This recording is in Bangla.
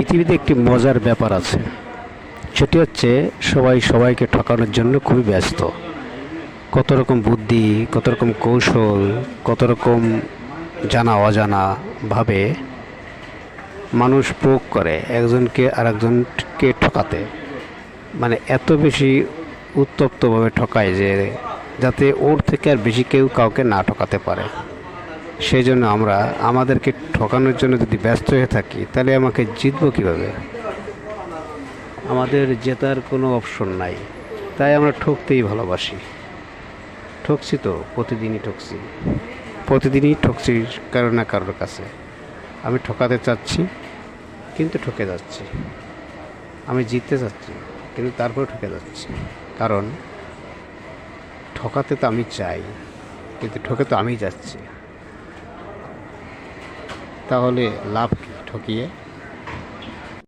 পৃথিবীতে একটি মজার ব্যাপার আছে, সেটি হচ্ছে সবাই সবাইকে ঠকানোর জন্য খুবই ব্যস্ত। কত রকম বুদ্ধি, কত রকম কৌশল, কত রকম জানা অজানা ভাবে মানুষ প্রয়োগ করে একজনকে আরেকজনকে ঠকাতে। মানে এত বেশি উত্তপ্তভাবে ঠকায় যে যাতে ওর থেকে আর বেশি কেউ কাউকে না ঠকাতে পারে। সেই জন্য আমরা আমাদেরকে ঠকানোর জন্য যদি ব্যস্ত হয়ে থাকি, তাহলে আমাকে জিতবো কীভাবে? আমাদের জেতার কোনো অপশন নাই, তাই আমরা ঠকতেই ভালোবাসি। ঠকছি তো, প্রতিদিনই ঠকছি কারো না কারোর কাছে। আমি ঠকাতে চাচ্ছি কিন্তু ঠকে যাচ্ছি, আমি জিততে চাচ্ছি কিন্তু তারপরে ঠকে যাচ্ছি। কারণ ঠকাতে তো আমি চাই, কিন্তু ঠকে তো আমিই যাচ্ছি। তাহলে লাভ কি ঠকিয়ে?